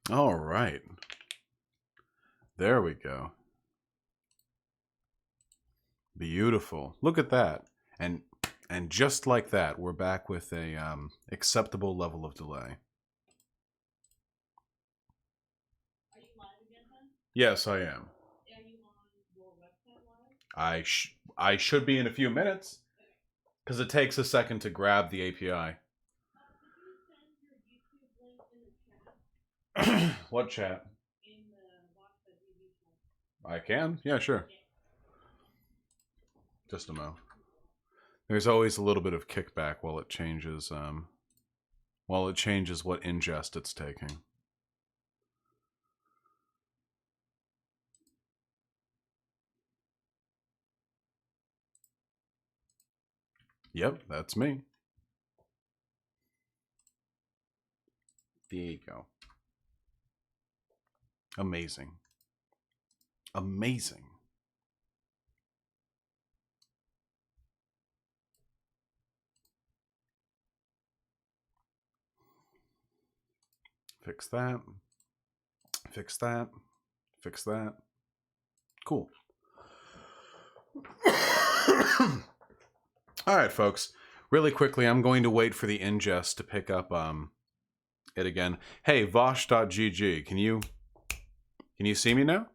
All right. There we go. Beautiful. Look at that. And just like that, we're back with a acceptable level of delay. Yes, I am. I should be in a few minutes because it takes a second to grab the API. What chat? I can. Yeah, sure. Just a mo. There's always a little bit of kickback while it changes what ingest it's taking. Yep, that's me. There you go. Amazing. Amazing. Fix that. Fix that. Fix that. Cool. All right, folks. Really quickly, I'm going to wait for the ingest to pick up it again. Hey, Vosh.gg, can you see me now?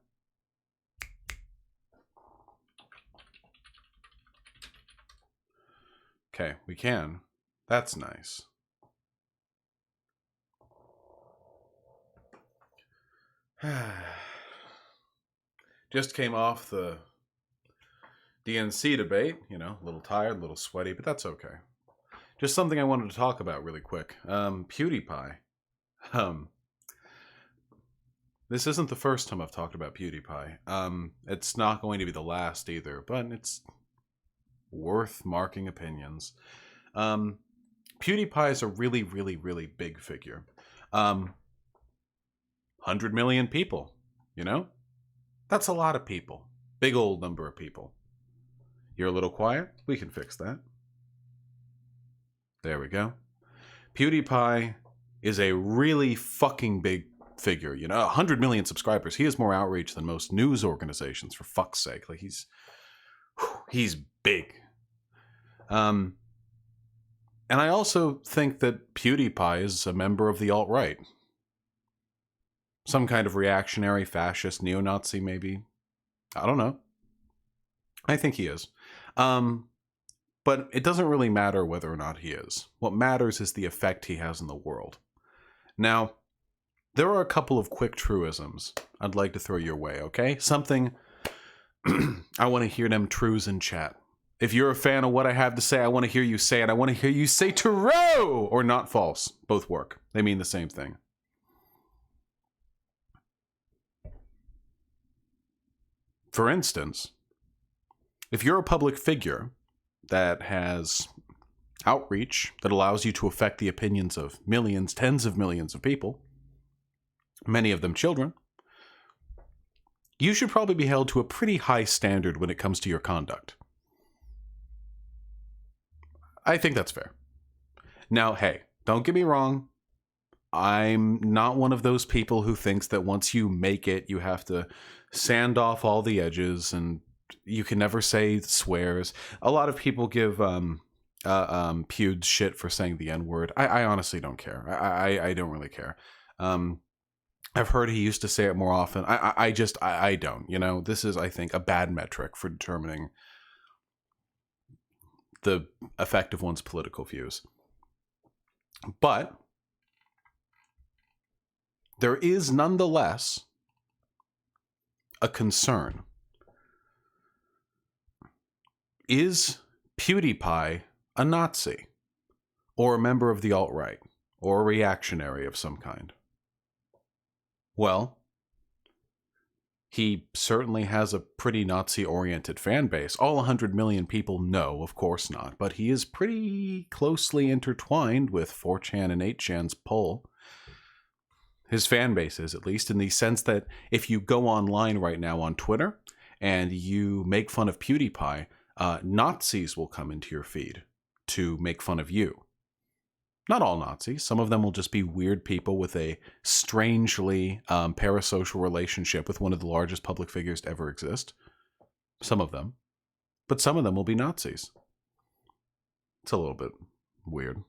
Okay, we can. That's nice. Just came off the DNC debate, you know, a little tired, a little sweaty, but that's okay. Just something I wanted to talk about really quick. PewDiePie. This isn't the first time I've talked about PewDiePie. It's not going to be the last either, but it's worth marking opinions. PewDiePie is a really, really, really big figure. 100 million people, you know? That's a lot of people. Big old number of people. You're a little quiet? We can fix that. There we go. PewDiePie is a really fucking big figure, you know? 100 million subscribers. He has more outreach than most news organizations, for fuck's sake. Like, he's big. And I also think that PewDiePie is a member of the alt-right. Some kind of reactionary, fascist, neo-Nazi, maybe. I don't know. I think he is. But it doesn't really matter whether or not he is. What matters is the effect he has in the world. Now, there are a couple of quick truisms I'd like to throw your way, okay? Something I want to hear them trues in chat. If you're a fan of what I have to say, I want to hear you say it. I want to hear you say true or not false. Both work. They mean the same thing. For instance, if you're a public figure that has outreach that allows you to affect the opinions of millions, tens of millions of people, many of them children, you should probably be held to a pretty high standard when it comes to your conduct. I think that's fair. Now, hey, don't get me wrong. I'm not one of those people who thinks that once you make it, you have to sand off all the edges and you can never say swears. A lot of people give Pewd shit for saying the N-word. I honestly don't care. I don't really care. I've heard he used to say it more often. I don't. You know, this is, I think, a bad metric for determining the effect of one's political views. But there is nonetheless a concern. Is PewDiePie a Nazi? Or a member of the alt-right? Or a reactionary of some kind? Well, he certainly has a pretty Nazi-oriented fan base. All 100 million people, no, of course not. But he is pretty closely intertwined with 4chan and 8chan's pull. His fan base is, at least, in the sense that if you go online right now on Twitter and you make fun of PewDiePie, Nazis will come into your feed to make fun of you. Not all Nazis. Some of them will just be weird people with a strangely parasocial relationship with one of the largest public figures to ever exist. Some of them. But some of them will be Nazis. It's a little bit weird.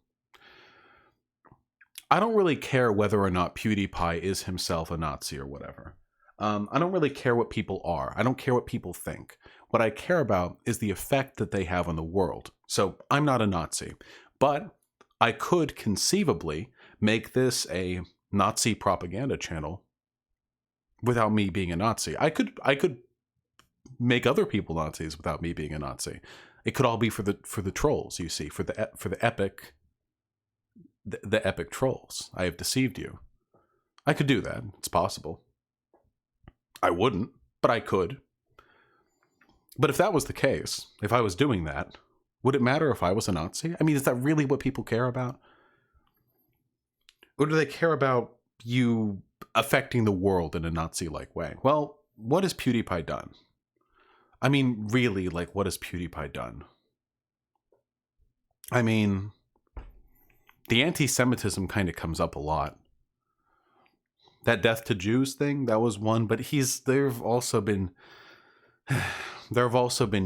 I don't really care whether or not PewDiePie is himself a Nazi or whatever. I don't really care what people are. I don't care what people think. What I care about is the effect that they have on the world. So I'm not a Nazi, but I could conceivably make this a Nazi propaganda channel without me being a Nazi. I could make other people Nazis without me being a Nazi. It could all be for the trolls, you see, for the epic trolls. I have deceived you. I could do that. It's possible. I wouldn't, but I could. But if that was the case, if I was doing that, would it matter if I was a Nazi? I mean, is that really what people care about? Or do they care about you affecting the world in a Nazi-like way? Well, what has PewDiePie done? I mean, really, like, what has PewDiePie done? I mean, the anti-Semitism kind of comes up a lot. That death to Jews thing, that was one, but there have also been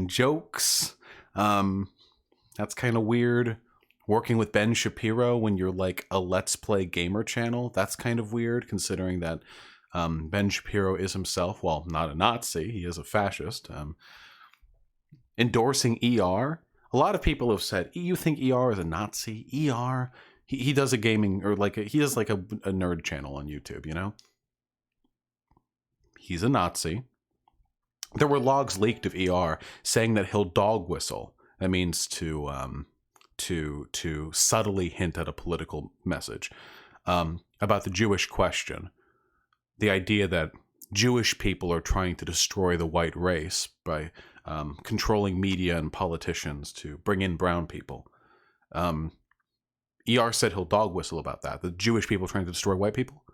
jokes. That's kind of weird. Working with Ben Shapiro when you're like a Let's Play gamer channel, that's kind of weird, considering that Ben Shapiro is himself, well, not a Nazi, he is a fascist. Endorsing ER. A lot of people have said, you think ER is a Nazi? ER? He does a gaming, or like he does like a nerd channel on YouTube, you know? He's a Nazi. There were logs leaked of ER saying that he'll dog whistle. That means to subtly hint at a political message about the Jewish question. The idea that Jewish people are trying to destroy the white race by controlling media and politicians to bring in brown people. ER said he'll dog whistle about that. The Jewish people trying to destroy white people.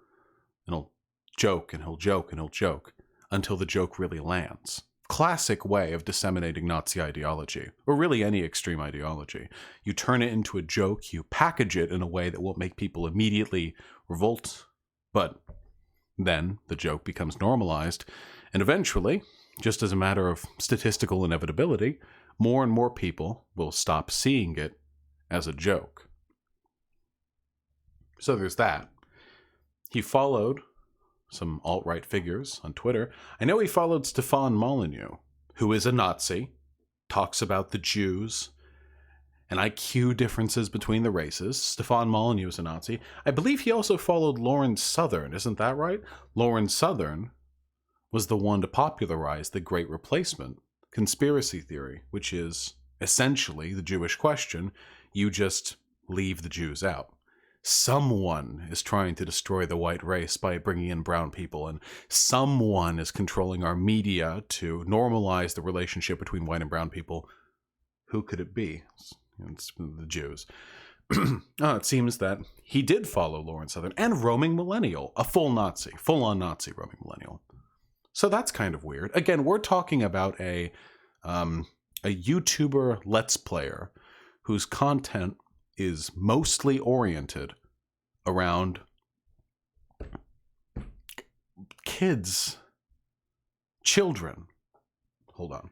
And he'll joke and he'll joke and he'll joke until the joke really lands. Classic way of disseminating Nazi ideology, or really any extreme ideology. You turn it into a joke, you package it in a way that will make people immediately revolt, but then the joke becomes normalized, and eventually, just as a matter of statistical inevitability, more and more people will stop seeing it as a joke. So there's that. He followed some alt-right figures on Twitter. I know he followed Stefan Molyneux, who is a Nazi, talks about the Jews and IQ differences between the races. Stefan Molyneux is a Nazi. I believe he also followed Lauren Southern, isn't that right? Lauren Southern was the one to popularize the Great Replacement conspiracy theory, which is essentially the Jewish question. You just leave the Jews out. Someone is trying to destroy the white race by bringing in brown people, and someone is controlling our media to normalize the relationship between white and brown people. Who could it be? It's the Jews. It seems that he did follow Lauren Southern and Roaming Millennial, a full-on Nazi Roaming Millennial. So that's kind of weird. Again, we're talking about a YouTuber Let's Player whose content is mostly oriented around kids, children. Hold on.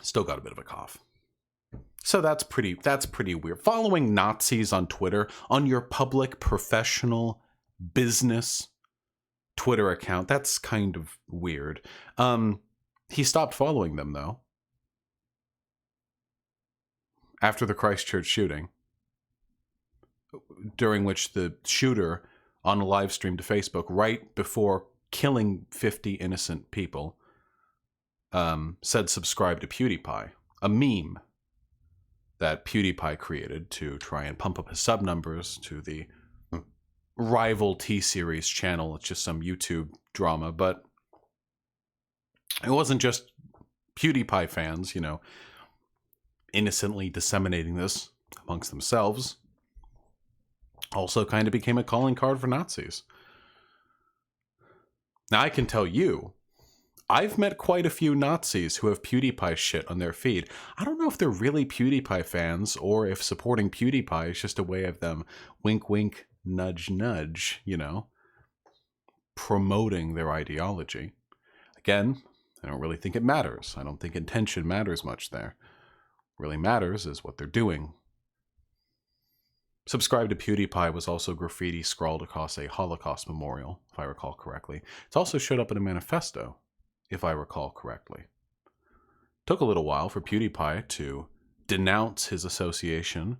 Still got a bit of a cough. So that's pretty weird. Following Nazis on Twitter, on your public, professional, business Twitter account, that's kind of weird. He stopped following them, though, after the Christchurch shooting, during which the shooter, on a live stream to Facebook, right before killing 50 innocent people, said subscribe to PewDiePie, a meme that PewDiePie created to try and pump up his sub numbers to the rival T-Series channel. It's just some YouTube drama, but it wasn't just PewDiePie fans, you know, innocently disseminating this amongst themselves. Also kind of became a calling card for Nazis. Now, I can tell you, I've met quite a few Nazis who have PewDiePie shit on their feed. I don't know if they're really PewDiePie fans or if supporting PewDiePie is just a way of them wink, wink, nudge, nudge, you know, promoting their ideology. Again, I don't really think it matters. I don't think intention matters much there. What really matters is what they're doing. Subscribe to PewDiePie was also graffiti scrawled across a Holocaust memorial, if I recall correctly. It's also showed up in a manifesto, if I recall correctly. Took a little while for PewDiePie to denounce his association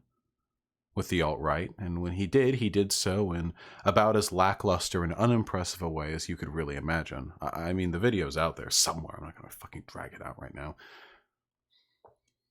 with the alt-right, and when he did so in about as lackluster and unimpressive a way as you could really imagine. I mean, the video's out there somewhere. I'm not going to fucking drag it out right now.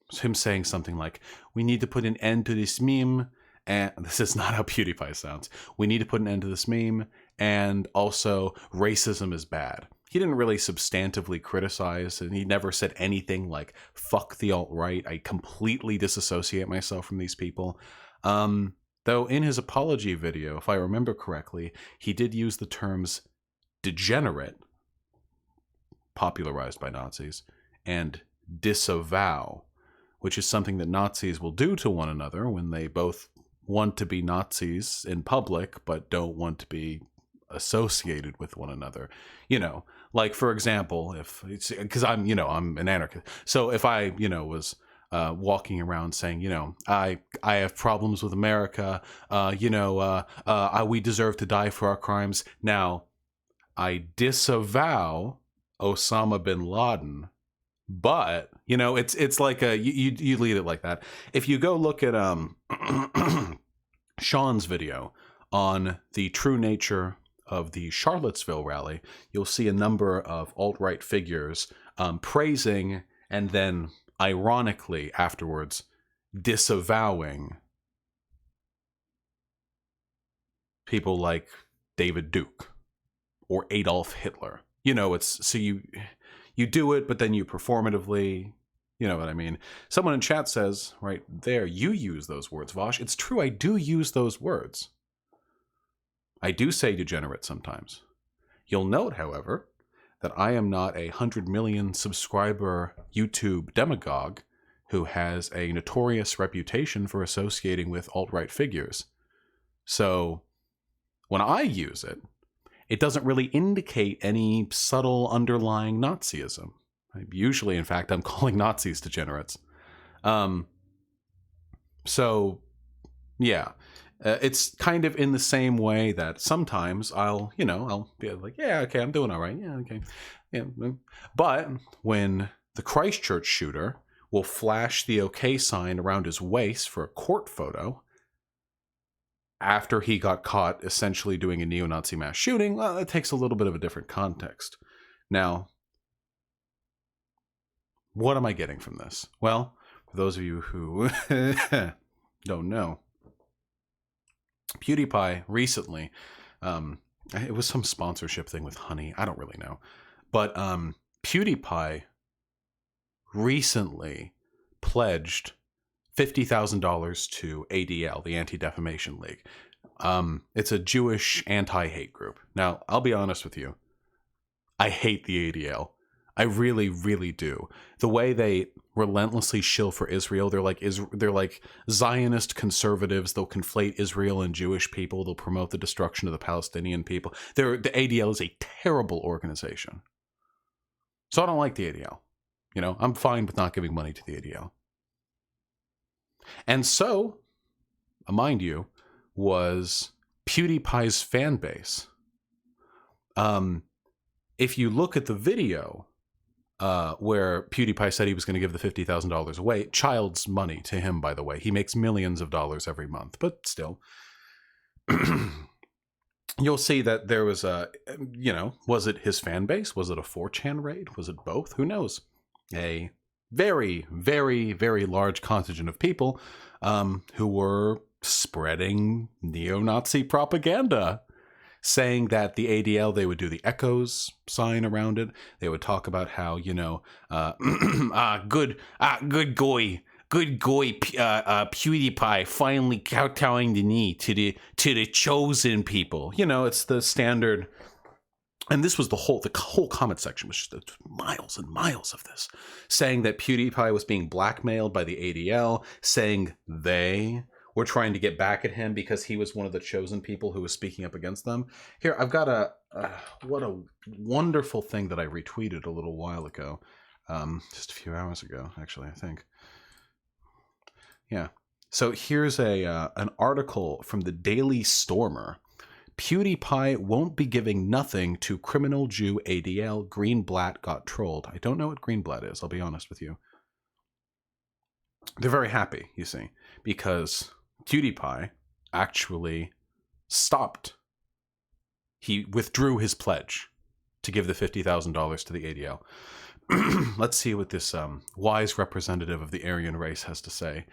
It's him saying something like, we need to put an end to this meme, and this is not how PewDiePie sounds. We need to put an end to this meme, and also racism is bad. He didn't really substantively criticize, and he never said anything like, fuck the alt-right, I completely disassociate myself from these people. Though in his apology video, if I remember correctly, he did use the terms degenerate, popularized by Nazis, and disavow, which is something that Nazis will do to one another when they both want to be Nazis in public, but don't want to be associated with one another. You know, like, for example, if it's because I'm an anarchist. So if I, was walking around saying, I have problems with America, we deserve to die for our crimes. Now, I disavow Osama bin Laden, but, it's like you lead it like that. If you go look at Sean's video on the true nature of the Charlottesville rally, you'll see a number of alt-right figures praising and then ironically afterwards disavowing people like David Duke or Adolf Hitler. It's so you do it, but then you performatively, you know what I mean? Someone in chat says right there, you use those words, Vosh. It's true, I do use those words. I do say degenerate sometimes. You'll note, however, that I am not a 100 million subscriber YouTube demagogue who has a notorious reputation for associating with alt-right figures. So when I use it, it doesn't really indicate any subtle underlying Nazism. Usually, in fact, I'm calling Nazis degenerates. So, yeah. It's kind of in the same way that sometimes I'll be like, yeah, okay, I'm doing all right. Yeah, okay. Yeah. But when the Christchurch shooter will flash the okay sign around his waist for a court photo after he got caught essentially doing a neo-Nazi mass shooting, well, it takes a little bit of a different context. Now, what am I getting from this? Well, for those of you who don't know, PewDiePie recently, it was some sponsorship thing with Honey. I don't really know. But PewDiePie recently pledged $50,000 to ADL, the Anti-Defamation League. It's a Jewish anti-hate group. Now, I'll be honest with you. I hate the ADL. I really, really do. The way they relentlessly shill for Israel, they're like Zionist conservatives. They'll conflate Israel and Jewish people. They'll promote the destruction of the Palestinian people. The ADL is a terrible organization. So I don't like the ADL. I'm fine with not giving money to the ADL. And so, mind you, was PewDiePie's fan base. If you look at the video where PewDiePie said he was going to give the $50,000 away, child's money to him, by the way. He makes millions of dollars every month, but still. You'll see that there was was it his fan base? Was it a 4chan raid? Was it both? Who knows? A very, very, very large contingent of people who were spreading neo-Nazi propaganda, saying that the ADL, they would do the echoes sign around it. They would talk about how, good goy, PewDiePie finally kowtowing the knee to the chosen people. It's the standard and this was the whole comment section was just miles and miles of this, saying that PewDiePie was being blackmailed by the ADL, saying they were trying to get back at him because he was one of the chosen people who was speaking up against them. Here, I've got what a wonderful thing that I retweeted a little while ago, just a few hours ago, actually, I think. Yeah. So here's an article from the Daily Stormer. PewDiePie won't be giving nothing to criminal Jew ADL. Greenblatt got trolled. I don't know what Greenblatt is, I'll be honest with you. They're very happy, you see, because PewDiePie actually stopped. He withdrew his pledge to give the $50,000 to the ADL. Let's see what this wise representative of the Aryan race has to say.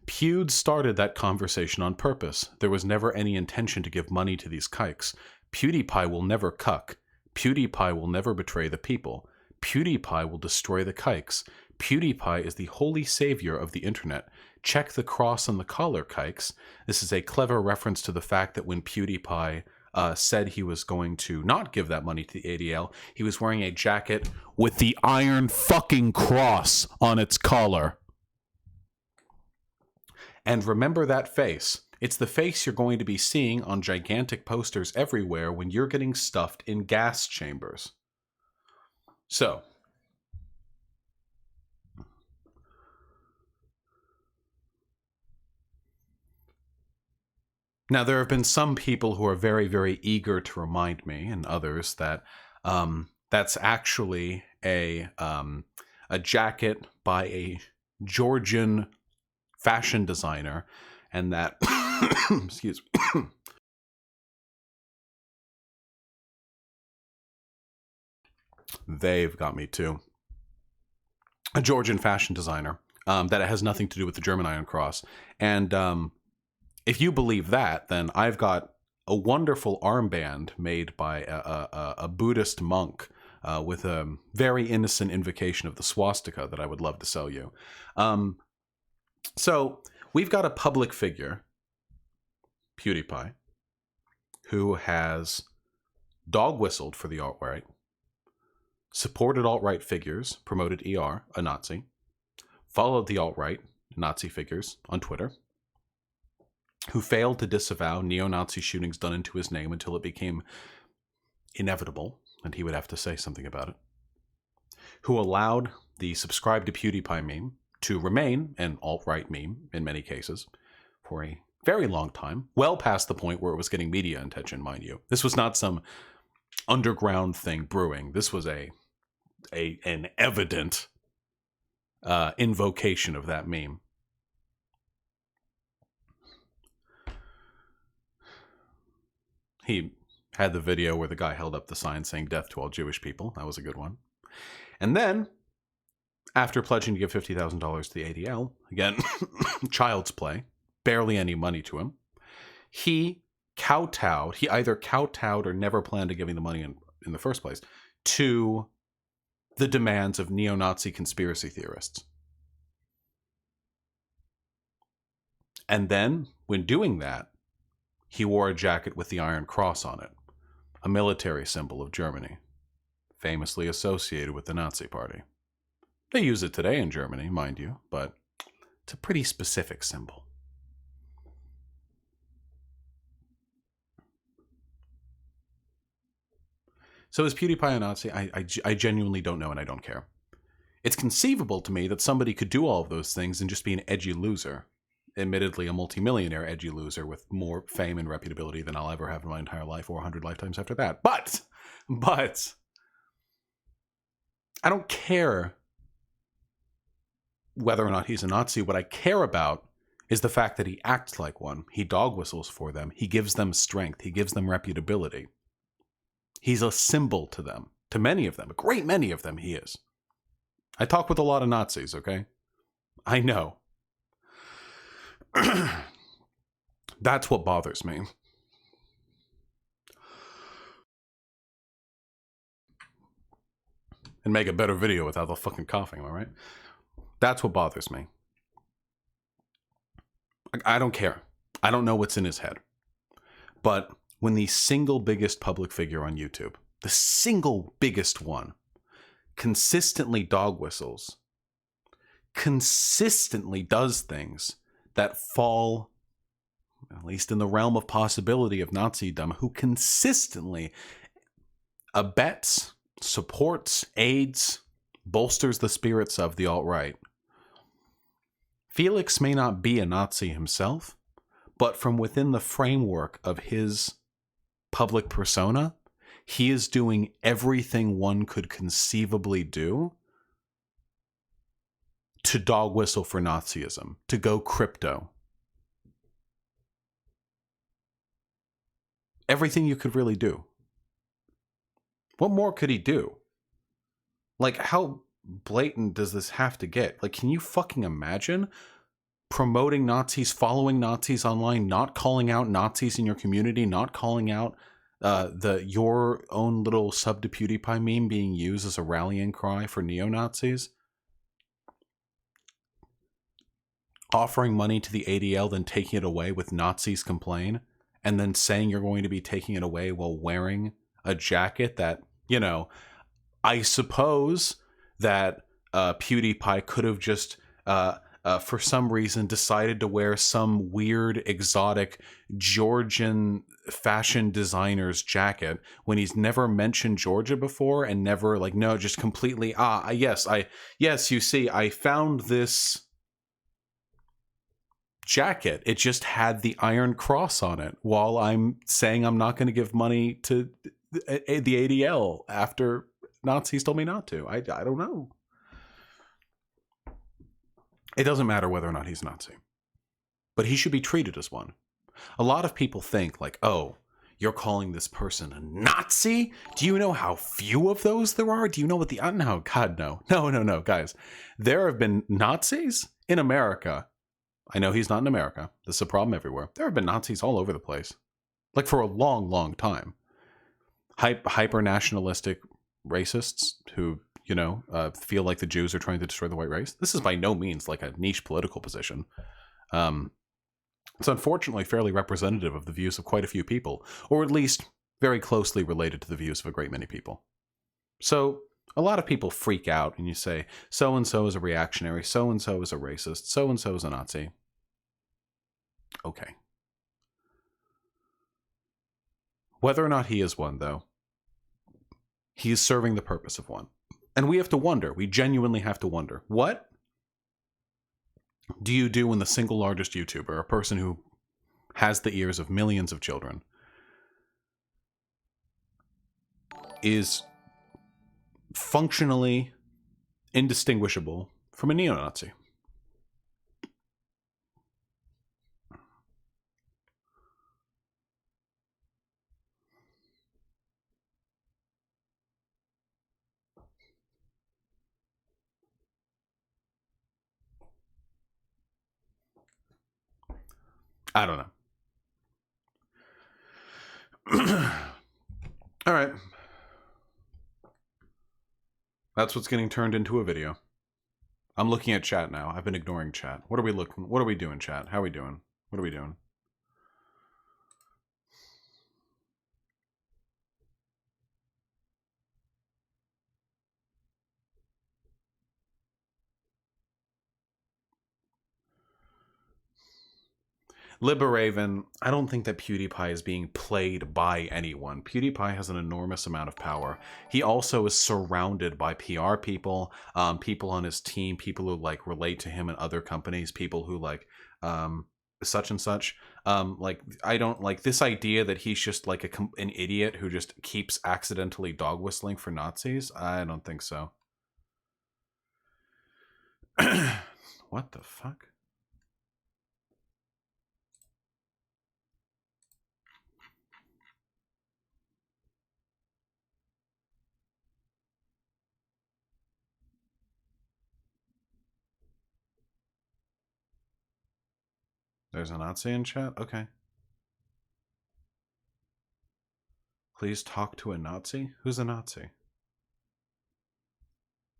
Pewd started that conversation on purpose. There was never any intention to give money to these kikes. PewDiePie will never cuck. PewDiePie will never betray the people. PewDiePie will destroy the kikes. PewDiePie is the holy savior of the internet. Check the cross on the collar, kikes. This is a clever reference to the fact that when PewDiePie said he was going to not give that money to the ADL, he was wearing a jacket with the iron fucking cross on its collar. And remember that face. It's the face you're going to be seeing on gigantic posters everywhere when you're getting stuffed in gas chambers. So, now there have been some people who are very, very eager to remind me, and others, that that's actually a jacket by a Georgian fashion designer, and that excuse me, they've got me too, a Georgian fashion designer, that it has nothing to do with the German Iron Cross. And if you believe that, then I've got a wonderful armband made by a Buddhist monk with a very innocent invocation of the swastika that I would love to sell you. So we've got a public figure, PewDiePie, who has dog whistled for the alt-right, supported alt-right figures, promoted ER, a Nazi, followed the alt-right, Nazi figures on Twitter, who failed to disavow neo-Nazi shootings done into his name until it became inevitable, and he would have to say something about it, who allowed the subscribe to PewDiePie meme to remain an alt-right meme in many cases for a very long time, well past the point where it was getting media attention, mind you. This was not some underground thing brewing. This was an evident invocation of that meme. He had the video where the guy held up the sign saying death to all Jewish people. That was a good one. And then, after pledging to give $50,000 to the ADL, again, child's play, barely any money to him, he kowtowed, he either kowtowed or never planned on giving the money in the first place, to the demands of neo-Nazi conspiracy theorists. And then, when doing that, he wore a jacket with the Iron Cross on it, a military symbol of Germany, famously associated with the Nazi Party. They use it today in Germany, mind you, but it's a pretty specific symbol. So is PewDiePie a Nazi? I genuinely don't know, and I don't care. It's conceivable to me that somebody could do all of those things and just be an edgy loser. Admittedly, a multimillionaire edgy loser with more fame and reputability than I'll ever have in my entire life, or 100 lifetimes after that. But I don't care whether or not he's a Nazi. What I care about is the fact that he acts like one. He dog whistles for them. He gives them strength. He gives them reputability. He's a symbol to them, to many of them, a great many of them he is. I talk with a lot of Nazis, okay? I know. That's what bothers me. And make a better video without the fucking coughing, am I right? That's what bothers me. I don't care. I don't know what's in his head. But when the single biggest public figure on YouTube, the single biggest one, consistently dog whistles, consistently does things that fall, at least in the realm of possibility of Nazism, who consistently abets, supports, aids, bolsters the spirits of the alt-right. Felix may not be a Nazi himself, but from within the framework of his public persona, he is doing everything one could conceivably do to dog whistle for Nazism, to go crypto. Everything you could really do. What more could he do? Like, how blatant does this have to get? Like, can you fucking imagine promoting Nazis, following Nazis online, not calling out Nazis in your community, not calling out your own little sub to PewDiePie meme being used as a rallying cry for neo-Nazis? Offering money to the ADL, then taking it away with Nazis complain, and then saying you're going to be taking it away while wearing a jacket that, you know, I suppose that PewDiePie could have just, for some reason, decided to wear some weird, exotic Georgian fashion designer's jacket when he's never mentioned Georgia before, and never, like, no, just completely, yes, you see, I found this jacket. It just had the Iron Cross on it while I'm saying I'm not going to give money to the ADL after Nazis told me not to. I don't know. It doesn't matter whether or not he's Nazi, but he should be treated as one. A lot of people think like, oh, you're calling this person a Nazi? Do you know how few of those there are? Do you know what the, no, God, no, guys. There have been Nazis in America. I know he's not in America. This is a problem everywhere. There have been Nazis all over the place. Like for a long, long time. Hyper-nationalistic racists who, you know, feel like the Jews are trying to destroy the white race. This is by no means like a niche political position. It's unfortunately fairly representative of the views of quite a few people, or at least very closely related to the views of a great many people. So a lot of people freak out and you say, so-and-so is a reactionary, so-and-so is a racist, so-and-so is a Nazi. Okay. Whether or not he is one, though, he is serving the purpose of one. And we have to wonder, we genuinely have to wonder, what do you do when the single largest YouTuber, a person who has the ears of millions of children, is functionally indistinguishable from a neo-Nazi? I don't know. All right. That's what's getting turned into a video. I'm looking at chat now. I've been ignoring chat. What are we looking? What are we doing, chat? How are we doing? What are we doing? Liberaven, I don't think that PewDiePie is being played by anyone. PewDiePie has an enormous amount of power. He also is surrounded by PR people, people on his team, people who like relate to him in other companies, people who like such and such. Like, I don't like this idea that he's just like an idiot who just keeps accidentally dog whistling for Nazis. I don't think so. What the fuck? There's a Nazi in chat? Okay. Please talk to a Nazi? Who's a Nazi?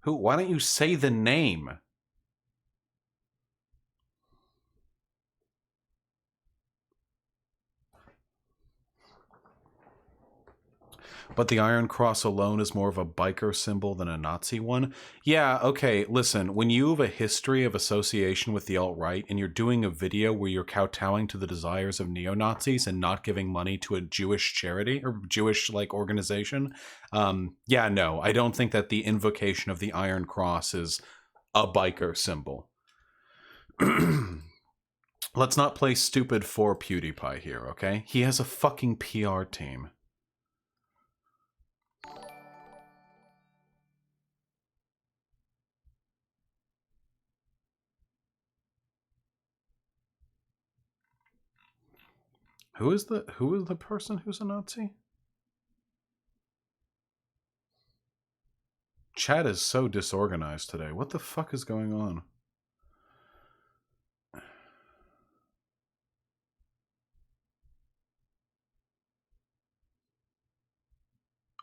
Who? Why don't you say the name? But the Iron Cross alone is more of a biker symbol than a Nazi one? Yeah, okay, listen, when you have a history of association with the alt-right and you're doing a video where you're kowtowing to the desires of neo-Nazis and not giving money to a Jewish charity or Jewish, like, organization, yeah, no, I don't think that the invocation of the Iron Cross is a biker symbol. Let's not play stupid for PewDiePie here, okay? He has a fucking PR team. Who is the person who's a Nazi? Chat is so disorganized today. What the fuck is going on?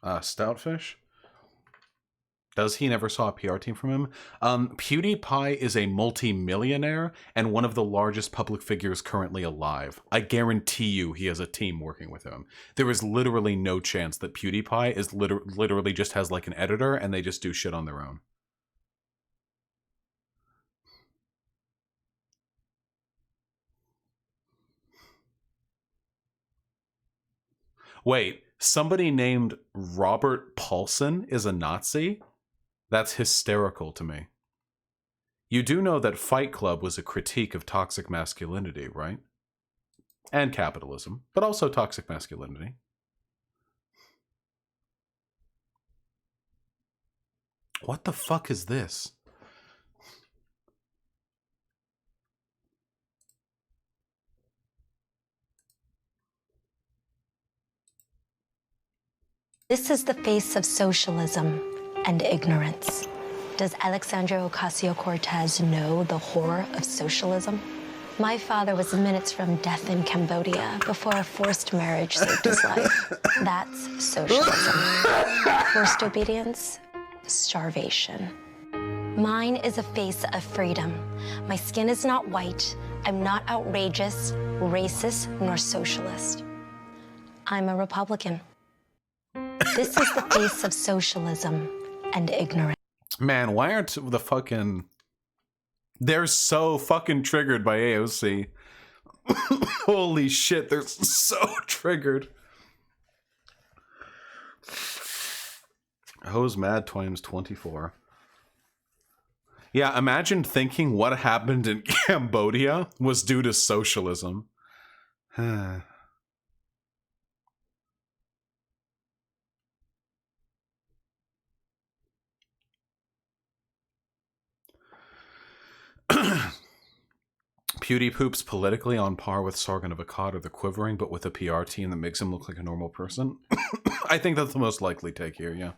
Stoutfish? Does he never saw a PR team from him? PewDiePie is a multi-millionaire and one of the largest public figures currently alive. I guarantee you he has a team working with him. There is literally no chance that PewDiePie is literally just has like an editor and they just do shit on their own. Wait, somebody named Robert Paulson is a Nazi? That's hysterical to me. You do know that Fight Club was a critique of toxic masculinity, right? And capitalism, but also toxic masculinity. What the fuck is this? This is the face of socialism and ignorance. Does Alexandria Ocasio-Cortez know the horror of socialism? My father was minutes from death in Cambodia before a forced marriage saved his life. That's socialism. Forced obedience, starvation. Mine is a face of freedom. My skin is not white. I'm not outrageous, racist, nor socialist. I'm a Republican. This is the face of socialism and ignorance. Man, why aren't the fucking... They're so fucking triggered by AOC. Holy shit, they're so triggered. Hose Mad times 24. Yeah, imagine thinking what happened in Cambodia was due to socialism. PewDiePoop's politically on par with Sargon of Akkad or the Quivering, but with a PR team that makes him look like a normal person. I think that's the most likely take here, yeah.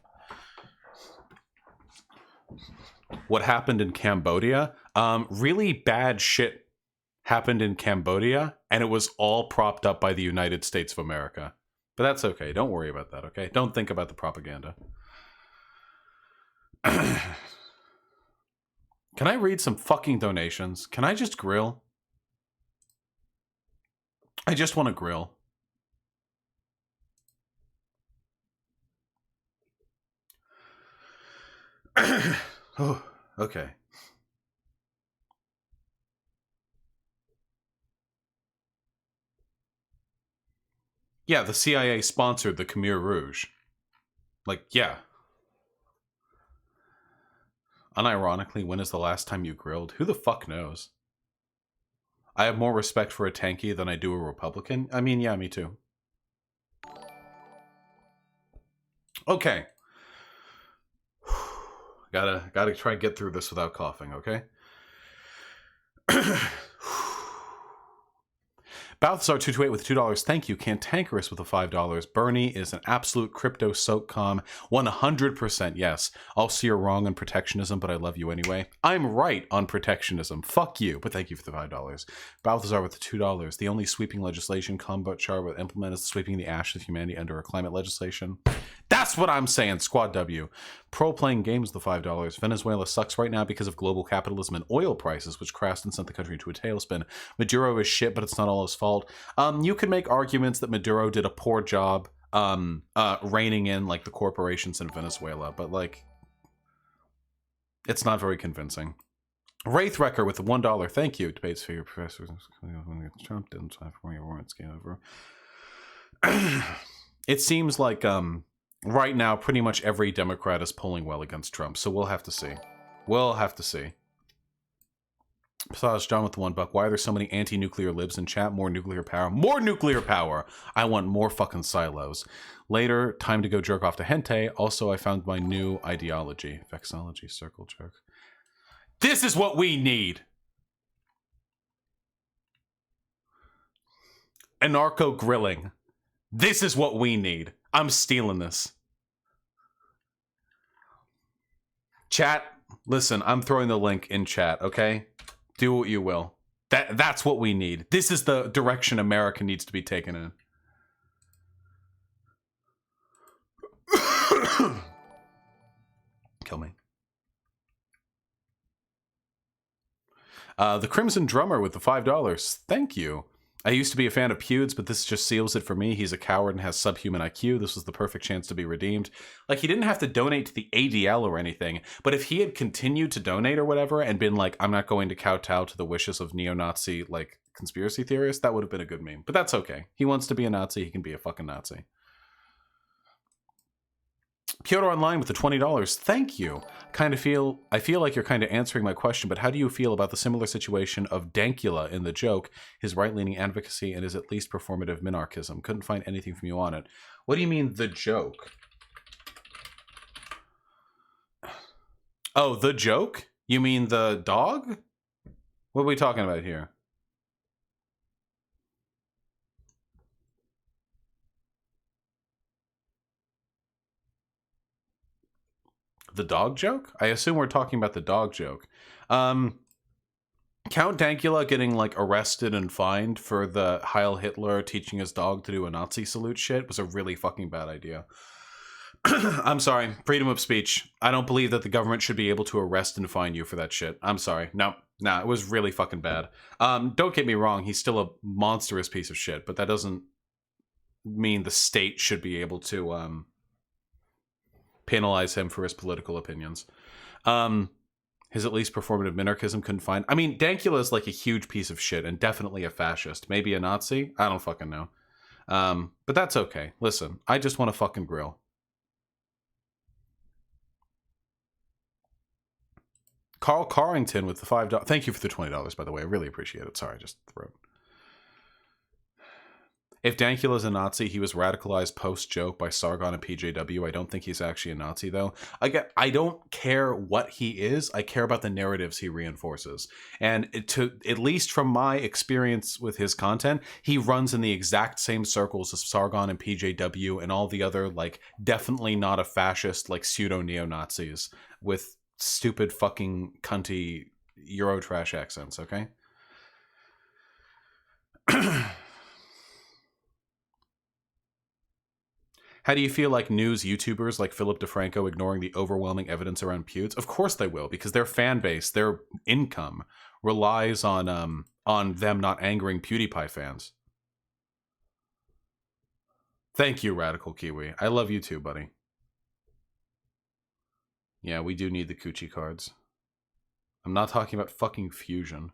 What happened in Cambodia? Really bad shit happened in Cambodia, and it was all propped up by the United States of America. But that's okay. Don't worry about that, okay? Don't think about the propaganda. Can I read some fucking donations? Can I just grill? I just want to grill. Oh, okay. Yeah, the CIA sponsored the Khmer Rouge. Like, yeah. Unironically, when is the last time you grilled? Who the fuck knows? I have more respect for a tanky than I do a Republican. I mean, yeah, me too. Okay. Gotta try and get through this without coughing, okay? Balthazar228 with $2. Thank you. Cantankerous with the $5. Bernie is an absolute crypto soakcom. 100% yes. Also, you're wrong on protectionism, but I love you anyway. I'm right on protectionism. Fuck you. But thank you for the $5. Balthazar with the $2. The only sweeping legislation Combat Char will implement is sweeping the ashes of humanity under a climate legislation. That's what I'm saying, Squad W. Pro Playing Games, the $5. Venezuela sucks right now because of global capitalism and oil prices, which crashed and sent the country into a tailspin. Maduro is shit, but it's not all his fault. You could make arguments that Maduro did a poor job reining in like the corporations in Venezuela, but like it's not very convincing. Wraithwrecker with the $1. Thank you. Debates for your professors. Trump didn't time for your warrants get over. It seems like right now pretty much every Democrat is polling well against Trump, so we'll have to see. We'll have to see. Besides, John with the $1. Why are there so many anti-nuclear libs in chat? More nuclear power. More nuclear power! I want more fucking silos. Later, time to go jerk off to hentai. Also, I found my new ideology. Vexology, circle jerk. This is what we need! Anarcho grilling. This is what we need. I'm stealing this. Chat, listen, I'm throwing the link in chat, okay? Do what you will. That's what we need. This is the direction America needs to be taken in. Kill me. The Crimson Drummer with the $5. Thank you. I used to be a fan of Pewds, but this just seals it for me. He's a coward and has subhuman IQ. This was the perfect chance to be redeemed. Like, he didn't have to donate to the ADL or anything, but if he had continued to donate or whatever and been like, I'm not going to kowtow to the wishes of neo-Nazi, like, conspiracy theorists, that would have been a good meme. But that's okay. He wants to be a Nazi. He can be a fucking Nazi. Piotr Online with the $20. Thank you. I feel like you're kind of answering my question, but how do you feel about the similar situation of Dankula in the joke, his right-leaning advocacy, and his at least performative minarchism? Couldn't find anything from you on it. What do you mean, the joke? Oh, the joke? You mean the dog? What are we talking about here? The dog joke? I assume we're talking about the dog joke. Count Dankula getting like arrested and fined for the Heil Hitler teaching his dog to do a Nazi salute shit was a really fucking bad idea. I'm sorry. Freedom of speech. I don't believe that the government should be able to arrest and fine you for that shit. I'm sorry. No, nah, it was really fucking bad. Don't get me wrong. He's still a monstrous piece of shit, but that doesn't mean the state should be able to, penalize him for his political opinions. His at least performative minarchism couldn't find. I mean, Dankula is like a huge piece of shit and definitely a fascist. Maybe a Nazi? I don't fucking know. But that's okay. Listen, I just want to fucking grill. Carl Carrington with the $5. Thank you for the $20, by the way. I really appreciate it. Sorry, I just threw it. If Dankula is a Nazi, he was radicalized post-joke by Sargon and PJW. I don't think he's actually a Nazi, though. I don't care what he is. I care about the narratives he reinforces. And at least from my experience with his content, he runs in the exact same circles as Sargon and PJW and all the other, like, definitely not a fascist, like, pseudo-neo-Nazis with stupid fucking cunty Eurotrash accents, okay? How do you feel like news YouTubers like Philip DeFranco ignoring the overwhelming evidence around Pewds? Of course they will, because their fan base, their income, relies on them not angering PewDiePie fans. Thank you, Radical Kiwi. I love you too, buddy. Yeah, we do need the coochie cards. I'm not talking about fucking Fusion.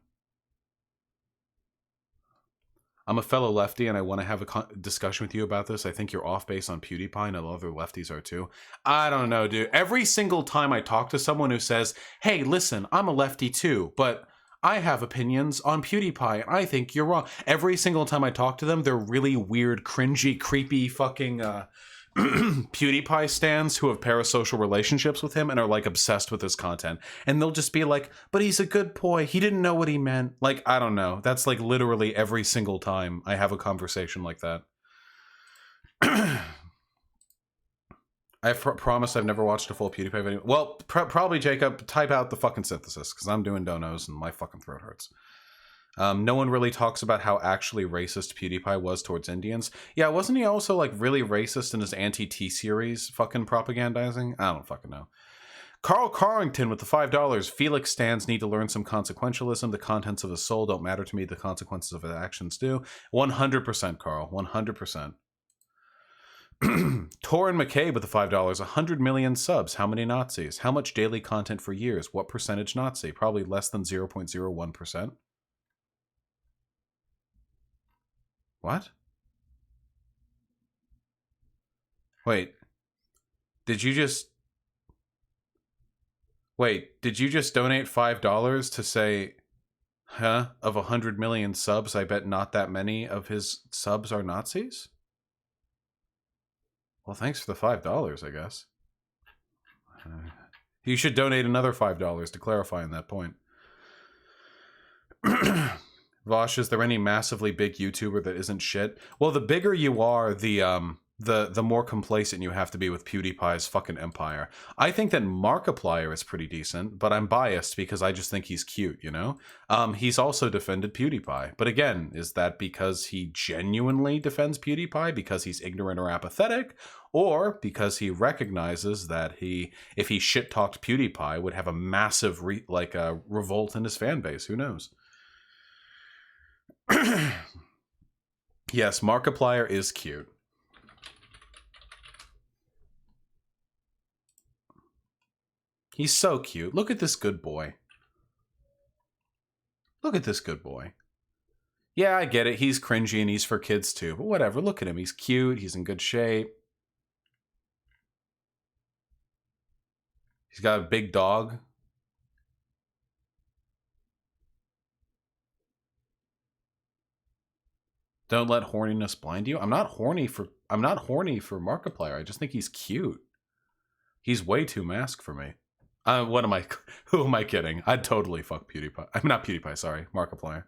I'm a fellow lefty and I want to have a discussion with you about this. I think you're off base on PewDiePie and other lefties are too. I don't know, dude. Every single time I talk to someone who says, hey, listen, I'm a lefty too, but I have opinions on PewDiePie and I think you're wrong. Every single time I talk to them, they're really weird, cringy, creepy fucking PewDiePie stans who have parasocial relationships with him and are like obsessed with his content. And they'll just be like, but he's a good boy. He didn't know what he meant. Like, I don't know. That's like literally every single time I have a conversation like that. I promise I've never watched a full PewDiePie video. Well, probably, Jacob, type out the fucking synthesis because I'm doing donos and my fucking throat hurts. No one really talks about how actually racist PewDiePie was towards Indians. Yeah, wasn't he also like really racist in his anti-T-series fucking propagandizing? I don't fucking know. Carl Carrington with the $5. Felix stands need to learn some consequentialism. The contents of his soul don't matter to me. The consequences of his actions do. 100%, Carl. 100%. Torrin McCabe with the $5. 100 million subs. How many Nazis? How much daily content for years? What percentage Nazi? Probably less than 0.01%. What? Wait. Did you just donate $5 to say, huh, of 100 million subs, I bet not that many of his subs are Nazis? Well, thanks for the $5, I guess. You should donate another $5 to clarify on that point. Vosh, is there any massively big YouTuber that isn't shit? Well, the bigger you are, the more complacent you have to be with PewDiePie's fucking empire. I think that Markiplier is pretty decent, but I'm biased because I just think he's cute, you know? He's also defended PewDiePie. But again, is that because he genuinely defends PewDiePie because he's ignorant or apathetic? Or because he recognizes that if he shit-talked PewDiePie, would have a massive revolt in his fan base? Who knows? Yes, Markiplier is cute. He's so cute. Look at this good boy. Look at this good boy. Yeah, I get it. He's cringy and he's for kids too. But whatever. Look at him. He's cute. He's in good shape. He's got a big dog. Don't let horniness blind you. I'm not horny for Markiplier. I just think he's cute. He's way too masked for me. What am I? Who am I kidding? I'd totally fuck PewDiePie. I'm not PewDiePie, sorry. Markiplier.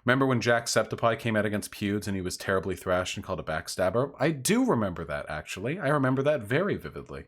Remember when Jacksepticeye came out against Pewds and he was terribly thrashed and called a backstabber? I do remember that, actually. I remember that very vividly.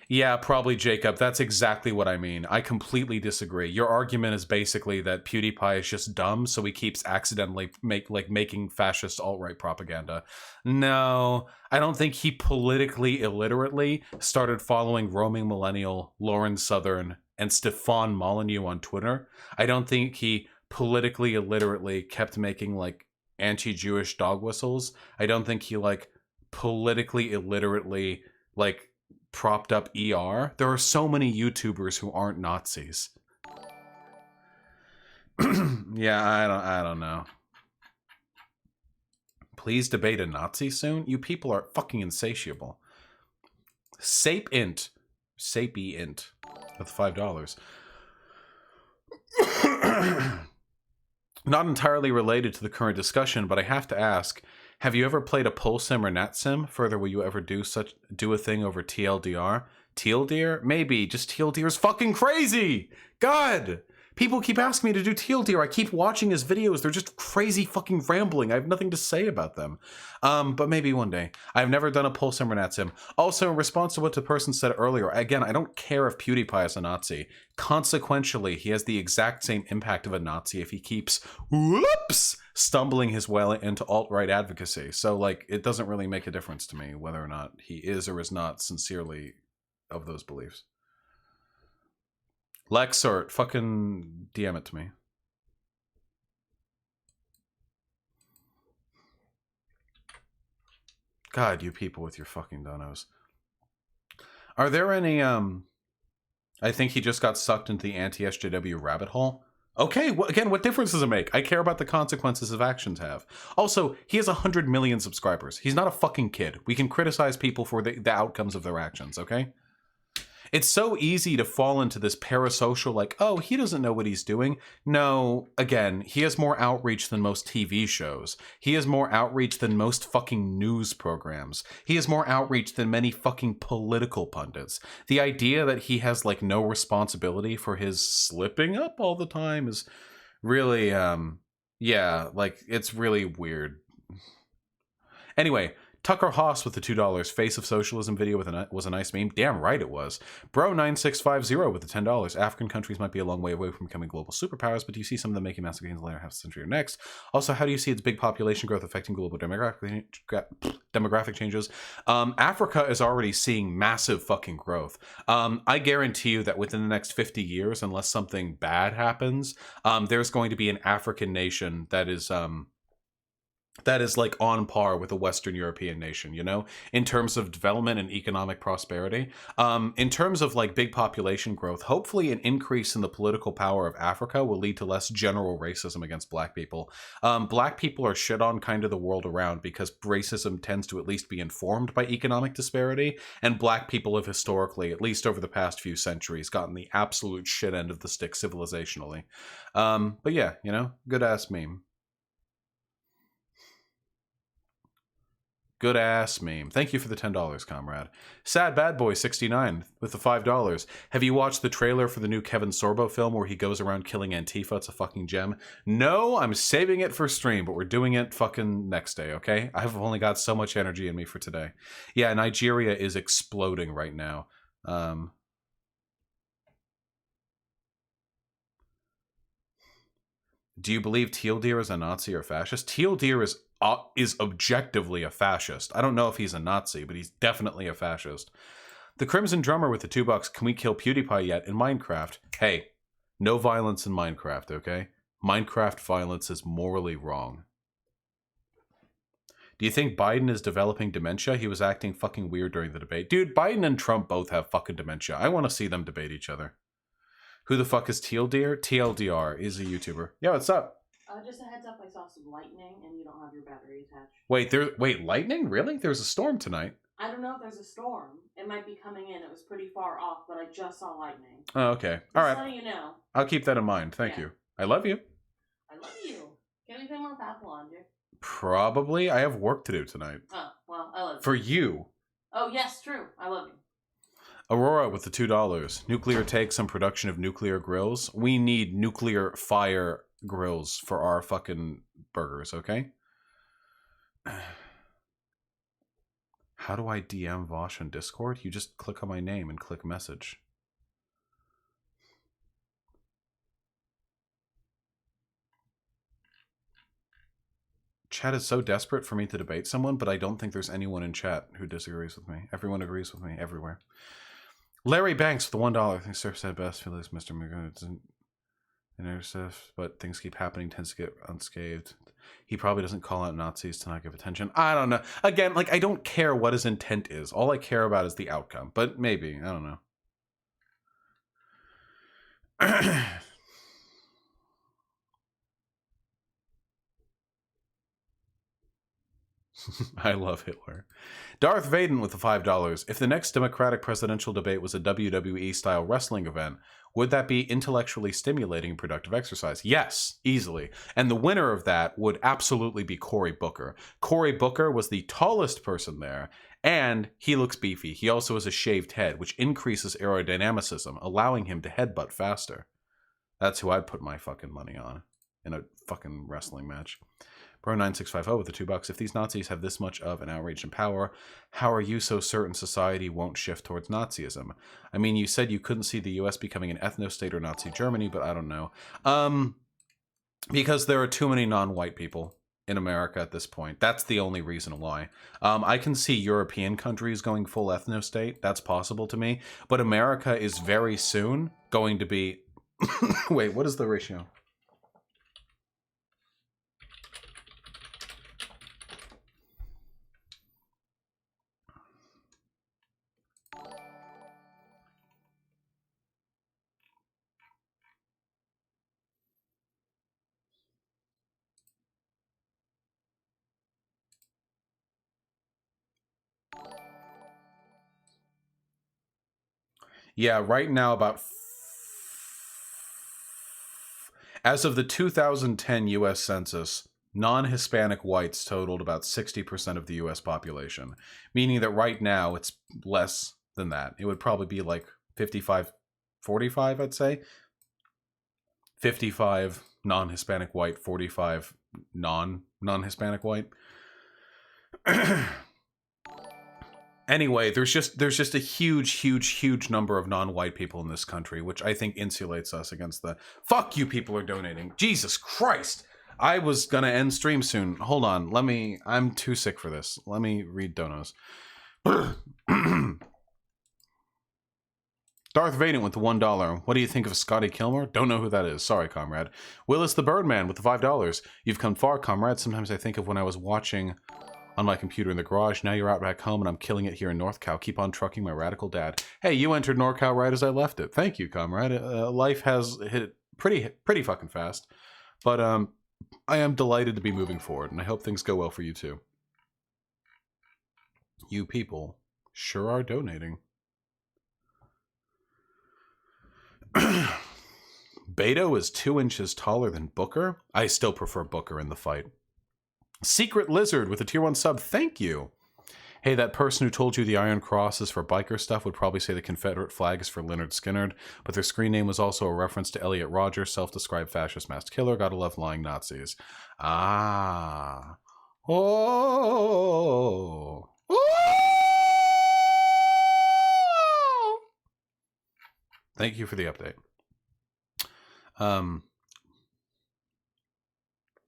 Yeah, probably, Jacob. That's exactly what I mean. I completely disagree. Your argument is basically that PewDiePie is just dumb, so he keeps accidentally making fascist alt-right propaganda. No, I don't think he politically illiterately started following roaming millennial Lauren Southern and Stefan Molyneux on Twitter. I don't think he politically illiterately kept making anti-Jewish dog whistles. I don't think he politically illiterately propped up ER. There are so many YouTubers who aren't Nazis. Yeah, I don't know. Please debate a Nazi soon? You people are fucking insatiable. Sape Int with $5. Not entirely related to the current discussion, but I have to ask, have you ever played a pull sim or nat sim? Further, will you ever do a thing over TLDR? TLDR? Maybe. Just TLDR is fucking crazy! God! People keep asking me to do TLDR. I keep watching his videos. They're just crazy fucking rambling. I have nothing to say about them. But maybe one day. I've never done a pull sim or nat sim. Also, in response to what the person said earlier, again, I don't care if PewDiePie is a Nazi. Consequentially, he has the exact same impact of a Nazi if he keeps, whoops, stumbling his way into alt-right advocacy. So, it doesn't really make a difference to me whether or not he is or is not sincerely of those beliefs. Lexort, fucking DM it to me. God, you people with your fucking donos. Are there any, I think he just got sucked into the anti-SJW rabbit hole. Okay, well, again, what difference does it make? I care about the consequences his actions have. Also, he has 100 million subscribers. He's not a fucking kid. We can criticize people for the outcomes of their actions, okay? It's so easy to fall into this parasocial, oh, he doesn't know what he's doing. No, again, he has more outreach than most TV shows. He has more outreach than most fucking news programs. He has more outreach than many fucking political pundits. The idea that he has, no responsibility for his slipping up all the time is really, yeah, it's really weird. Anyway, Tucker Haas with the $2. Face of Socialism video was a nice meme. Damn right it was. Bro9650 with the $10. African countries might be a long way away from becoming global superpowers, but do you see some of them making massive gains in the later half century or next? Also, how do you see its big population growth affecting global demographic changes? Africa is already seeing massive fucking growth. I guarantee you that within the next 50 years, unless something bad happens, there's going to be an African nation that is that is like on par with a Western European nation, you know, in terms of development and economic prosperity. In terms of like big population growth, hopefully an increase in the political power of Africa will lead to less general racism against black people. Black people are shit on kind of the world around because racism tends to at least be informed by economic disparity, and black people have historically, at least over the past few centuries, gotten the absolute shit end of the stick civilizationally. But yeah, you know, good ass meme. Good ass meme. Thank you for the $10, comrade. Sad Bad Boy 69 with the $5. Have you watched the trailer for the new Kevin Sorbo film where he goes around killing Antifa? It's a fucking gem. No, I'm saving it for stream, but we're doing it fucking next day, okay? I've only got so much energy in me for today. Yeah, Nigeria is exploding right now. Do you believe Teal Deer is a Nazi or fascist? Teal Deer is objectively a fascist. I don't know if he's a Nazi, but he's definitely a fascist. The Crimson Drummer with the $2. Can we kill PewDiePie yet in Minecraft? Hey, no violence in Minecraft, okay? Minecraft violence is morally wrong. Do you think Biden is developing dementia? He was acting fucking weird during the debate. Dude, Biden and Trump both have fucking dementia. I want to see them debate each other. Who the fuck is Teal Deer? TLDR is a YouTuber. Yeah, what's up? Just a heads up, I saw some lightning and you don't have your battery attached. Wait, lightning? Really? There's a storm tonight. I don't know if there's a storm. It might be coming in. It was pretty far off, but I just saw lightning. Oh, okay. All right. Just letting you know. I'll keep that in mind. Thank you. I love you. I love you. Can we play more Pathologic? Probably. I have work to do tonight. Oh, well, I love you. For you. Oh, yes, true. I love you. Aurora with the $2. Nuclear takes on production of nuclear grills. We need nuclear fire grills for our fucking burgers, okay? How do I DM Vosh on Discord? You just click on my name and click message. Chat is so desperate for me to debate someone, but I don't think there's anyone in chat who disagrees with me. Everyone agrees with me everywhere. Larry Banks for the $1. I think Surf said best. Feel like Mr. McGregor doesn't intercept, but things keep happening, tends to get unscathed. He probably doesn't call out Nazis to not give attention. I don't know. Again, like, I don't care what his intent is. All I care about is the outcome. But maybe. I don't know. I love Hitler. Darth Vaden with the $5. If the next Democratic presidential debate was a WWE-style wrestling event, would that be intellectually stimulating and productive exercise? Yes, easily. And the winner of that would absolutely be Cory Booker. Cory Booker was the tallest person there, and he looks beefy. He also has a shaved head, which increases aerodynamicism, allowing him to headbutt faster. That's who I'd put my fucking money on in a fucking wrestling match. Bro9650 with the $2. If these Nazis have this much of an outrage and power, how are you so certain society won't shift towards Nazism? I mean, you said you couldn't see the US becoming an ethno-state or Nazi Germany, but I don't know. Because there are too many non-white people in America at this point. That's the only reason why. I can see European countries going full ethno-state. That's possible to me. But America is very soon going to be... Wait, what is the ratio? Yeah, right now about... As of the 2010 U.S. Census, non-Hispanic whites totaled about 60% of the U.S. population, meaning that right now it's less than that. It would probably be like 55, 45, I'd say. 55 non-Hispanic white, 45 non-Hispanic white. Anyway, there's just a huge number of non-white people in this country, which I think insulates us against the fuck you people are donating. Jesus Christ. I was gonna end stream soon. Hold on. I'm too sick for this. Let me read donos. Darth Vader with the $1. What do you think of Scotty Kilmer? Don't know who that is. Sorry, comrade. Willis the Birdman with the $5. You've come far, comrade. Sometimes I think of when I was watching on my computer in the garage. Now you're out back home and I'm killing it here in NorthCal. Keep on trucking, my radical dad. Hey, you entered NorCal right as I left it. Thank you, comrade. Life has hit pretty fucking fast. But I am delighted to be moving forward, and I hope things go well for you too. You people sure are donating. Beto is 2 inches taller than Booker. I still prefer Booker in the fight. Secret Lizard with a tier 1 sub. Thank you. Hey, that person who told you the Iron Cross is for biker stuff would probably say the Confederate flag is for Leonard Skinner, but their screen name was also a reference to Elliot Rodgers, self-described fascist masked killer. Gotta love lying Nazis. Ah. Oh. Oh. Thank you for the update.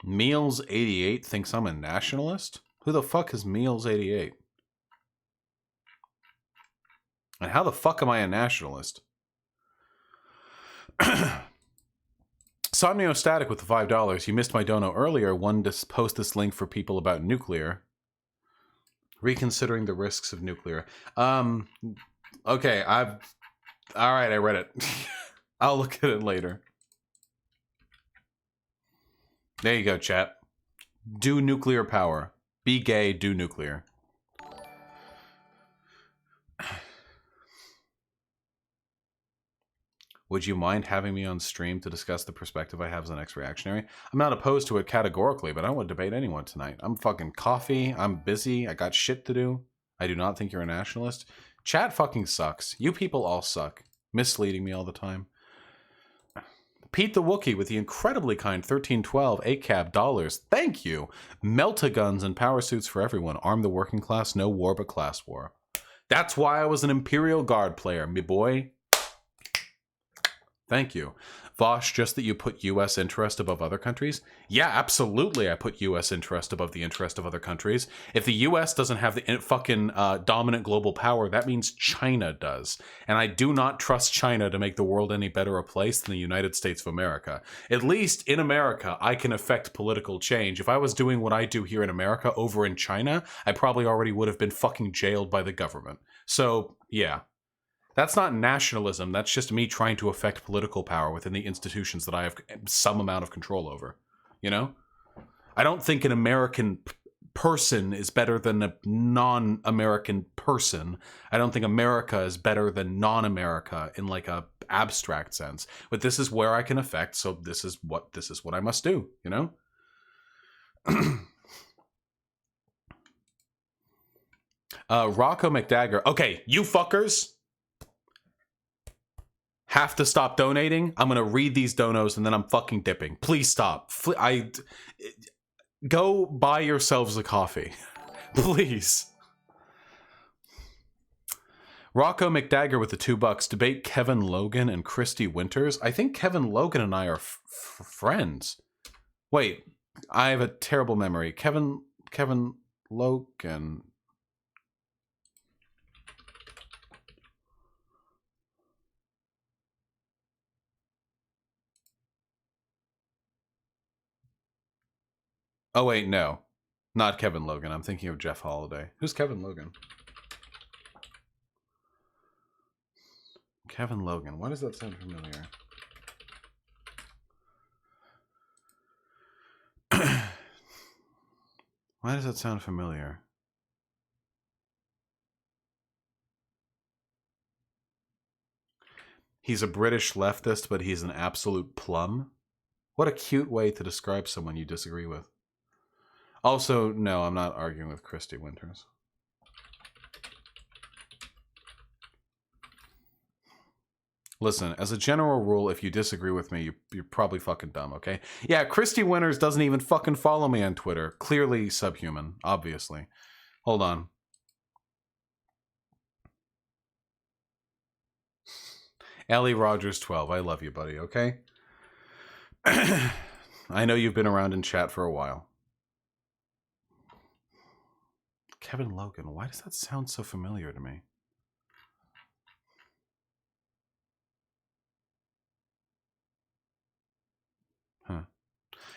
Meals88 thinks I'm a nationalist? Who the fuck is Meals88? And how the fuck am I a nationalist? Somniostatic with the $5. You missed my dono earlier. One to post this link for people about nuclear. Reconsidering the risks of nuclear. Okay, alright, I read it. I'll look at it later. There you go, chat. Do nuclear power. Be gay, do nuclear. Would you mind having me on stream to discuss the perspective I have as an ex-reactionary? I'm not opposed to it categorically, but I don't want to debate anyone tonight. I'm fucking coffee. I'm busy. I got shit to do. I do not think you're a nationalist. Chat fucking sucks. You people all suck. Misleading me all the time. Pete the Wookiee with the incredibly kind 1312 ACAB dollars. Thank you. Melta-guns and power suits for everyone. Arm the working class. No war but class war. That's why I was an Imperial Guard player, me boy. Thank you. Vosh, just that you put U.S. interest above other countries? Yeah, absolutely I put U.S. interest above the interest of other countries. If the U.S. doesn't have the fucking dominant global power, that means China does. And I do not trust China to make the world any better a place than the United States of America. At least in America, I can affect political change. If I was doing what I do here in America over in China, I probably already would have been fucking jailed by the government. So, yeah. That's not nationalism. That's just me trying to affect political power within the institutions that I have some amount of control over. You know? I don't think an American person is better than a non-American person. I don't think America is better than non-America in like a abstract sense. But this is where I can affect, so this is what I must do, you know? Rocco McDagger. Okay, you fuckers have to stop donating. I'm gonna read these donos and then I'm fucking dipping. Please stop. Go buy yourselves a coffee. Please. Rocco McDagger with the $2. Debate Kevin Logan and Christy Winters. I think Kevin Logan and I are friends. Wait, I have a terrible memory. Kevin Logan. Oh, wait, no. Not Kevin Logan. I'm thinking of Jeff Holiday. Who's Kevin Logan? Kevin Logan. Why does that sound familiar? Why does that sound familiar? He's a British leftist, but he's an absolute plum. What a cute way to describe someone you disagree with. Also, no, I'm not arguing with Christy Winters. Listen, as a general rule, if you disagree with me, you're probably fucking dumb, okay? Yeah, Christy Winters doesn't even fucking follow me on Twitter. Clearly subhuman, obviously. Hold on. Ellie Rogers 12, I love you, buddy, okay? I know you've been around in chat for a while. Kevin Logan, why does that sound so familiar to me?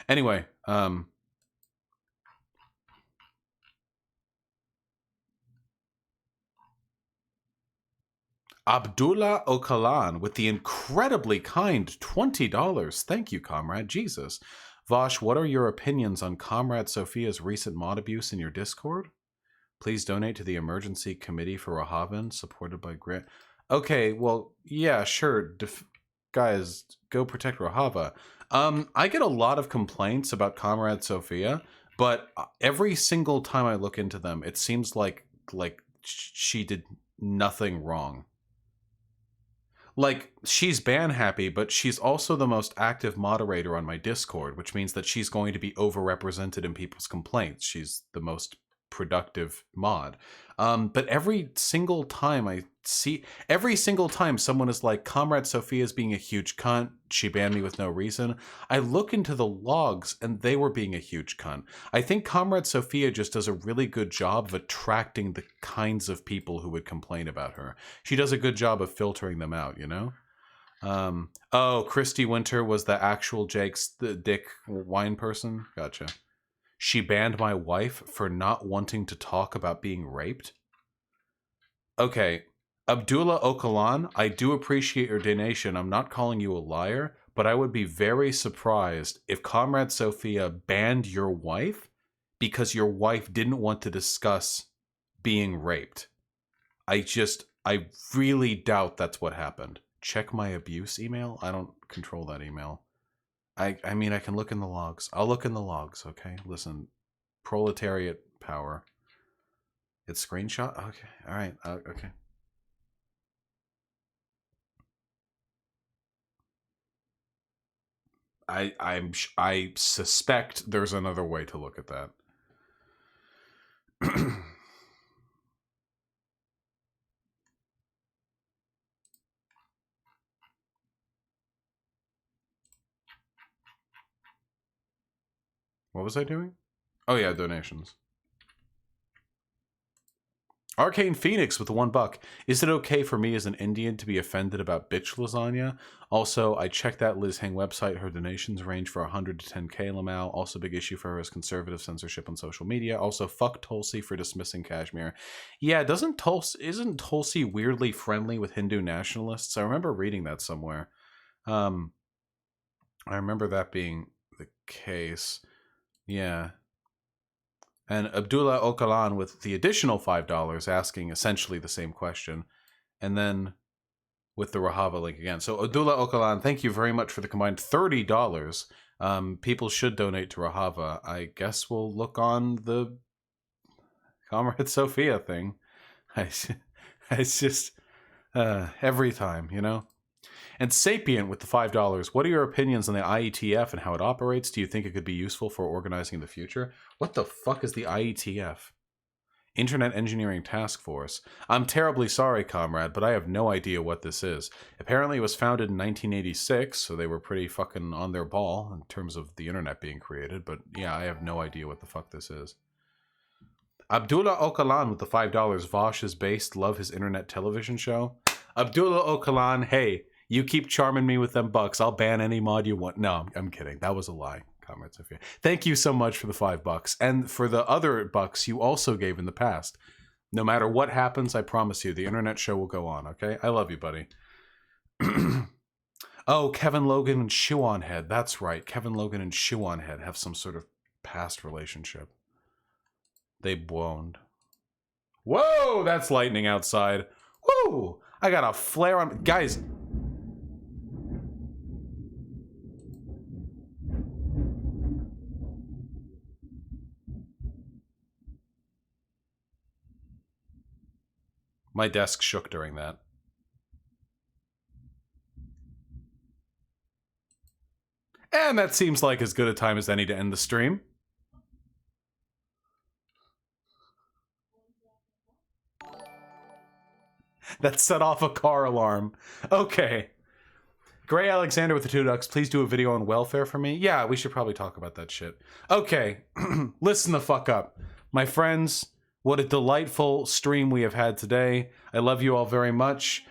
Anyway, Abdullah Okalan with the incredibly kind $20. Thank you, comrade. Jesus. Vosh, what are your opinions on Comrade Sophia's recent mod abuse in your Discord? Please donate to the Emergency Committee for Rahaven, supported by Grant. Okay, well, yeah, sure. Guys, go protect Rahava. I get a lot of complaints about Comrade Sophia, but every single time I look into them, it seems like she did nothing wrong. Like, she's ban happy, but she's also the most active moderator on my Discord, which means that she's going to be overrepresented in people's complaints. She's the most productive mod. But every single time someone is like, Comrade Sophia's being a huge cunt, she banned me with no reason, I look into the logs and they were being a huge cunt. I think Comrade Sophia just does a really good job of attracting the kinds of people who would complain about her. She does a good job of filtering them out, you know? Oh, Christy Winter was the actual the Dick wine person? Gotcha. She banned my wife for not wanting to talk about being raped? Okay, Abdullah Okalan, I do appreciate your donation. I'm not calling you a liar, but I would be very surprised if Comrade Sophia banned your wife because your wife didn't want to discuss being raped. I really doubt that's what happened. Check my abuse email? I don't control that email. I mean, I can look in the logs. I'll look in the logs, okay? Listen, proletariat power. It's screenshot? Okay, all right, okay. I suspect there's another way to look at that. What was I doing? Oh yeah, donations. Arcane Phoenix with the $1. Is it okay for me as an Indian to be offended about bitch lasagna? Also, I checked that Liz Heng website. Her donations range for 100 to 10K Lamau. Also, big issue for her is conservative censorship on social media. Also, fuck Tulsi for dismissing Kashmir. Yeah, isn't Tulsi weirdly friendly with Hindu nationalists? I remember reading that somewhere. I remember that being the case. Yeah. And Abdullah Okalan with the additional $5 asking essentially the same question. And then with the Rahava link again. So Abdullah Okalan, thank you very much for the combined $30. People should donate to Rahava. I guess we'll look on the Comrade Sophia thing. It's just every time, you know? And Sapient with the $5. What are your opinions on the IETF and how it operates? Do you think it could be useful for organizing in the future? What the fuck is the IETF? Internet Engineering Task Force. I'm terribly sorry, comrade, but I have no idea what this is. Apparently it was founded in 1986, so they were pretty fucking on their ball in terms of the internet being created, but yeah, I have no idea what the fuck this is. Abdullah Okalan with the $5. Vosh is based. Love his internet television show. Abdullah Okalan, hey, you keep charming me with them bucks. I'll ban any mod you want. No, I'm kidding. That was a lie, Comrade Sophia. Thank you so much for the $5. And for the other bucks you also gave in the past. No matter what happens, I promise you, the internet show will go on, okay? I love you, buddy. Oh, Kevin Logan and Shoe Head. That's right. Kevin Logan and Shoe Head have some sort of past relationship. They boned. Whoa, that's lightning outside. Whoa, I got a flare on. Guys. My desk shook during that. And that seems like as good a time as any to end the stream. That set off a car alarm. Okay. Gray Alexander with the $2. Please do a video on welfare for me. Yeah, we should probably talk about that shit. Okay. Listen the fuck up. My friends, what a delightful stream we have had today. I love you all very much.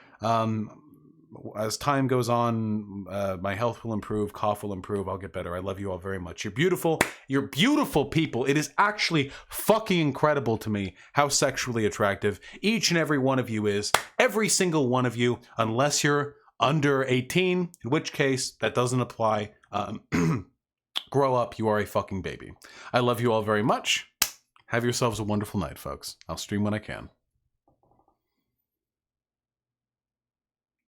as time goes on, my health will improve, cough will improve, I'll get better. I love you all very much. You're beautiful. You're beautiful people. It is actually fucking incredible to me how sexually attractive each and every one of you is. Every single one of you, unless you're under 18, in which case that doesn't apply. Grow up, you are a fucking baby. I love you all very much. Have yourselves a wonderful night, folks. I'll stream when I can.